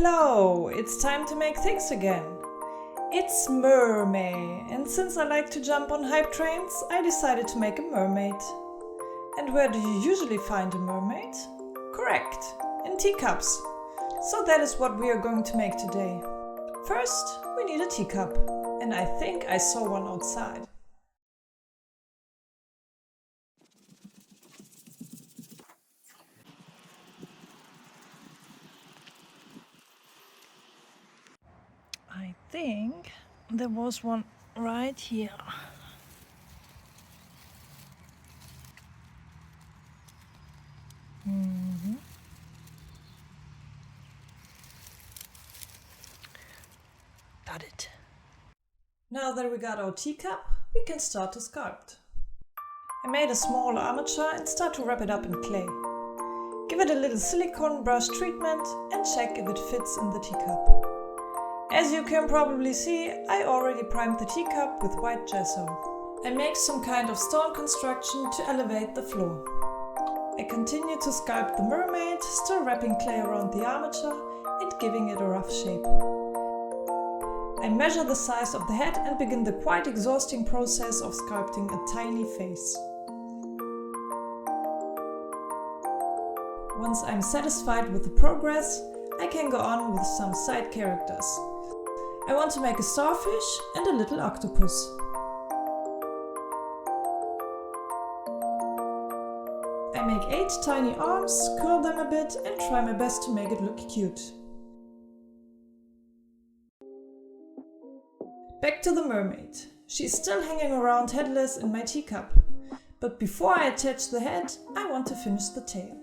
Hello, it's time to make things again. It's Mermay, and since I like to jump on hype trains, I decided to make a mermaid. And where do you usually find a mermaid? Correct, in teacups. So that is what we are going to make today. First, we need a teacup, and I think I saw one outside. I think there was one right here. Got it. Now that we got our teacup, we can start to sculpt. I made a small armature and start to wrap it up in clay. Give it a little silicone brush treatment and check if it fits in the teacup. As you can probably see, I already primed the teacup with white gesso. I make some kind of stone construction to elevate the floor. I continue to sculpt the mermaid, still wrapping clay around the armature and giving it a rough shape. I measure the size of the head and begin the quite exhausting process of sculpting a tiny face. Once I'm satisfied with the progress, I can go on with some side characters. I want to make a starfish and a little octopus. I make 8 tiny arms, curl them a bit and try my best to make it look cute. Back to the mermaid. She's still hanging around headless in my teacup. But before I attach the head, I want to finish the tail.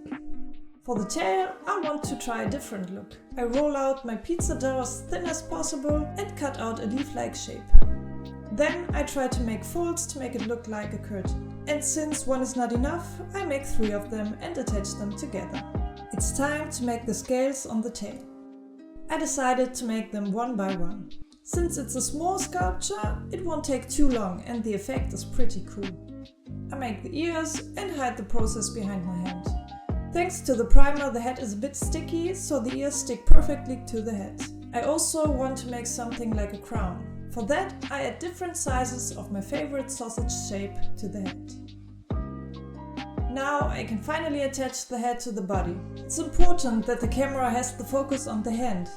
For the tail, I want to try a different look. I roll out my pizza dough as thin as possible and cut out a leaf-like shape. Then I try to make folds to make it look like a curtain. And since one is not enough, I make 3 of them and attach them together. It's time to make the scales on the tail. I decided to make them one by one. Since it's a small sculpture, it won't take too long and the effect is pretty cool. I make the ears and hide the process behind my hand. Thanks to the primer, the head is a bit sticky, so the ears stick perfectly to the head. I also want to make something like a crown. For that, I add different sizes of my favorite sausage shape to the head. Now I can finally attach the head to the body. It's important that the camera has the focus on the hand,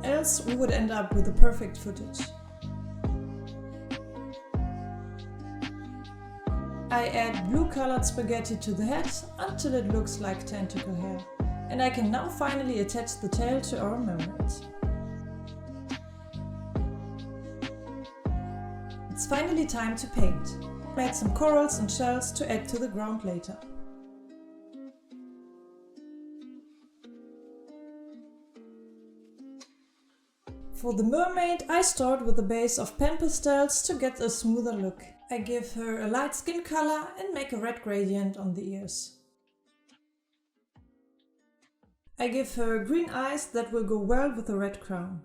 else we would end up with the perfect footage. I add blue colored spaghetti to the head until it looks like tentacle hair. And I can now finally attach the tail to our mermaid. It's finally time to paint. I made some corals and shells to add to the ground later. For the mermaid, I start with a base of pan pastels to get a smoother look. I give her a light skin color and make a red gradient on the ears. I give her green eyes that will go well with the red crown.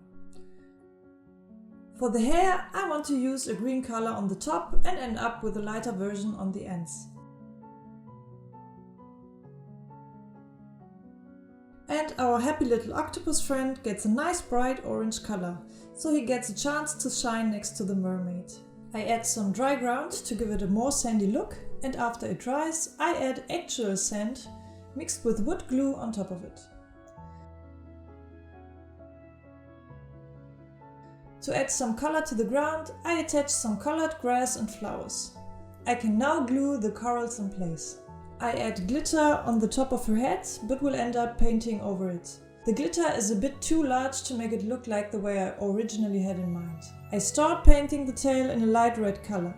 For the hair, I want to use a green color on the top and end up with a lighter version on the ends. And our happy little octopus friend gets a nice bright orange color, so he gets a chance to shine next to the mermaid. I add some dry ground to give it a more sandy look, and after it dries, I add actual sand mixed with wood glue on top of it. To add some color to the ground, I attach some colored grass and flowers. I can now glue the corals in place. I add glitter on the top of her head, but will end up painting over it. The glitter is a bit too large to make it look like the way I originally had in mind. I start painting the tail in a light red color.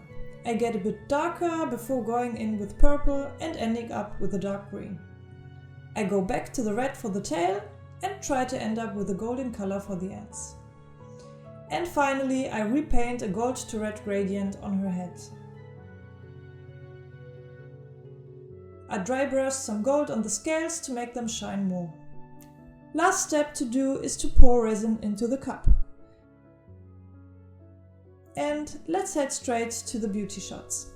I get a bit darker before going in with purple and ending up with a dark green. I go back to the red for the tail and try to end up with a golden color for the ends. And finally, I repaint a gold to red gradient on her head. I dry brush some gold on the scales to make them shine more. Last step to do is to pour resin into the cup. And let's head straight to the beauty shots.